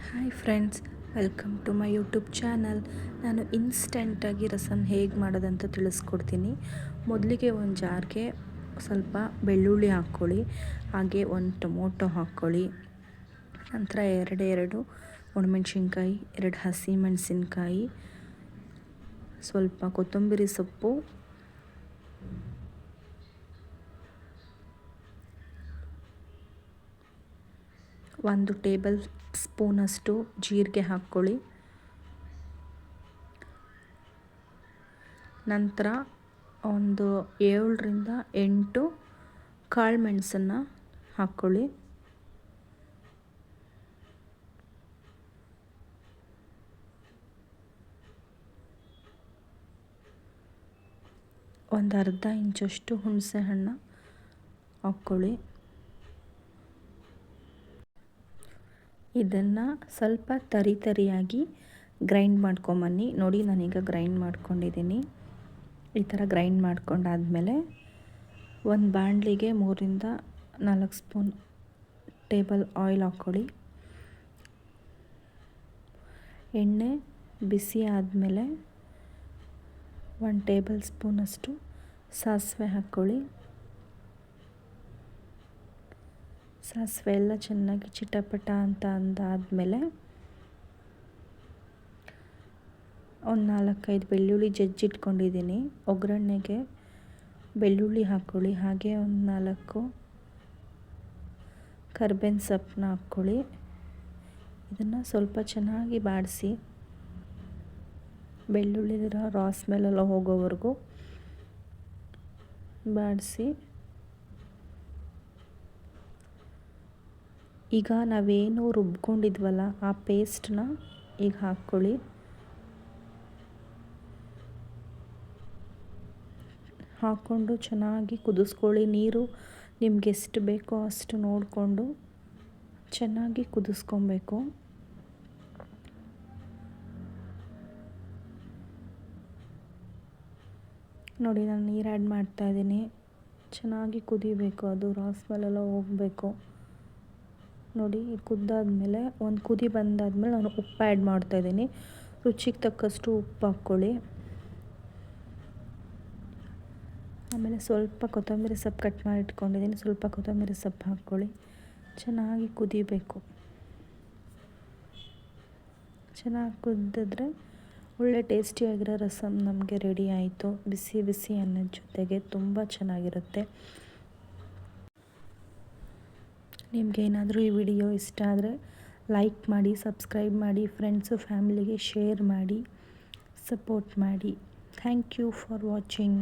Hi friends, welcome to my YouTube channel. ನಾನು ಇನ್ಸ್ಟೆಂಟಾಗಿ ರಸಮ್ ಹೇಗೆ ಮಾಡೋದಂತ ತಿಳಿಸ್ಕೊಡ್ತೀನಿ. ಮೊದಲಿಗೆ ಒಂದು ಜಾರ್ಗೆ ಸ್ವಲ್ಪ ಬೆಳ್ಳುಳ್ಳಿ ಹಾಕ್ಕೊಳ್ಳಿ, ಹಾಗೆ ಒಂದು ಟೊಮೊಟೊ ಹಾಕ್ಕೊಳ್ಳಿ. ನಂತರ ಎರಡು ಒಣಮೆಣ್ಸಿನ್ಕಾಯಿ, 2 ಹಸಿಮೆಣಸಿನ್ಕಾಯಿ, ಸ್ವಲ್ಪ ಕೊತ್ತಂಬರಿ ಸೊಪ್ಪು, ಒಂದು ಟೇಬಲ್ ಸ್ಪೂನಷ್ಟು ಜೀರಿಗೆ ಹಾಕ್ಕೊಳ್ಳಿ. ನಂತರ ಒಂದು 7ರಿಂದ 8 ಕಾಳು ಮೆಣಸನ್ನು ಹಾಕ್ಕೊಳ್ಳಿ. ಒಂದು ಅರ್ಧ ಇಂಚಷ್ಟು ಹುಣಸೆ ಹಣ್ಣು ಹಾಕ್ಕೊಳ್ಳಿ. ಇದನ್ನು ಸ್ವಲ್ಪ ತರಿಯಾಗಿ ಗ್ರೈಂಡ್ ಮಾಡ್ಕೊಂಬನ್ನಿ. ನೋಡಿ, ನಾನೀಗ ಗ್ರೈಂಡ್ ಮಾಡ್ಕೊಂಡಿದ್ದೀನಿ. ಈ ಥರ ಗ್ರೈಂಡ್ ಮಾಡ್ಕೊಂಡಾದಮೇಲೆ ಒಂದು ಬಾಣಲಿಗೆ 3ರಿಂದ 4 ಸ್ಪೂನ್ ಟೇಬಲ್ ಆಯಿಲ್ ಹಾಕ್ಕೊಳ್ಳಿ. ಎಣ್ಣೆ ಬಿಸಿ ಆದಮೇಲೆ 1 ಟೇಬಲ್ ಸ್ಪೂನಷ್ಟು ಸಾಸಿವೆ ಹಾಕ್ಕೊಳ್ಳಿ. ಸಾಸಿವೆ ಎಲ್ಲ ಚೆನ್ನಾಗಿ ಚಿಟಪಟ ಅಂತ ಅಂದಾದಮೇಲೆ ಒಂದು 4-5 ಬೆಳ್ಳುಳ್ಳಿ ಜಜ್ಜಿಟ್ಕೊಂಡಿದ್ದೀನಿ. ಒಗ್ಗರಣೆಗೆ ಬೆಳ್ಳುಳ್ಳಿ ಹಾಕ್ಕೊಳ್ಳಿ. ಹಾಗೆ ಒಂದು 4 ಕರ್ಬೇವಿನ ಸೊಪ್ಪನ್ನ ಹಾಕ್ಕೊಳ್ಳಿ. ಇದನ್ನು ಸ್ವಲ್ಪ ಚೆನ್ನಾಗಿ ಬಾಡಿಸಿ, ಬೆಳ್ಳುಳ್ಳಿದಿರೋ ರಾ ಸ್ಮೆಲ್ಲೆಲ್ಲ ಹೋಗೋವರೆಗೂ ಬಾಡಿಸಿ. ಈಗ ನಾವೇನು ರುಬ್ಕೊಂಡಿದ್ವಲ್ಲ ಆ ಪೇಸ್ಟನ್ನ ಈಗ ಹಾಕ್ಕೊಳ್ಳಿ. ಹಾಕ್ಕೊಂಡು ಚೆನ್ನಾಗಿ ಕುದಿಸ್ಕೊಳ್ಳಿ. ನೀರು ನಿಮ್ಗೆ ಎಷ್ಟು ಬೇಕೋ ಅಷ್ಟು ನೋಡಿಕೊಂಡು ಚೆನ್ನಾಗಿ ಕುದಿಸ್ಕೊಬೇಕು. ನೋಡಿ, ನಾನು ನೀರು ಆ್ಯಡ್ ಮಾಡ್ತಾಯಿದ್ದೀನಿ. ಚೆನ್ನಾಗಿ ಕುದಿಬೇಕು, ಅದು ರಾ ಸ್ಮೆಲ್ಲೆಲ್ಲ ಹೋಗಬೇಕು. ನೋಡಿ, ಕುದ್ದಾದಮೇಲೆ ಒಂದು ಕುದಿ ಬಂದಾದಮೇಲೆ ನಾನು ಉಪ್ಪು ಆ್ಯಡ್ ಮಾಡ್ತಾಯಿದ್ದೀನಿ. ರುಚಿಗೆ ತಕ್ಕಷ್ಟು ಉಪ್ಪು ಹಾಕ್ಕೊಳ್ಳಿ. ಆಮೇಲೆ ಸ್ವಲ್ಪ ಕೊತ್ತಂಬರಿ ಸೊಪ್ಪು ಕಟ್ ಮಾಡಿ ಇಟ್ಕೊಂಡಿದ್ದೀನಿ, ಸ್ವಲ್ಪ ಕೊತ್ತಂಬರಿ ಸೊಪ್ಪು ಹಾಕ್ಕೊಳ್ಳಿ. ಚೆನ್ನಾಗಿ ಕುದಿಬೇಕು. ಚೆನ್ನಾಗಿ ಕುದಿದ್ರೆ ಒಳ್ಳೆ ಟೇಸ್ಟಿಯಾಗಿರೋ ರಸಮ್ ನಮಗೆ ರೆಡಿ ಆಯಿತು. ಬಿಸಿ ಬಿಸಿ ಅನ್ನದ ಜೊತೆಗೆ ತುಂಬ ಚೆನ್ನಾಗಿರುತ್ತೆ. ನಿಮಗೇನಾದರೂ ಈ ವಿಡಿಯೋ ಇಷ್ಟ ಆದರೆ ಲೈಕ್ ಮಾಡಿ, ಸಬ್ಸ್ಕ್ರೈಬ್ ಮಾಡಿ, ಫ್ರೆಂಡ್ಸು ಫ್ಯಾಮಿಲಿಗೆ ಶೇರ್ ಮಾಡಿ, ಸಪೋರ್ಟ್ ಮಾಡಿ. Thank you for watching.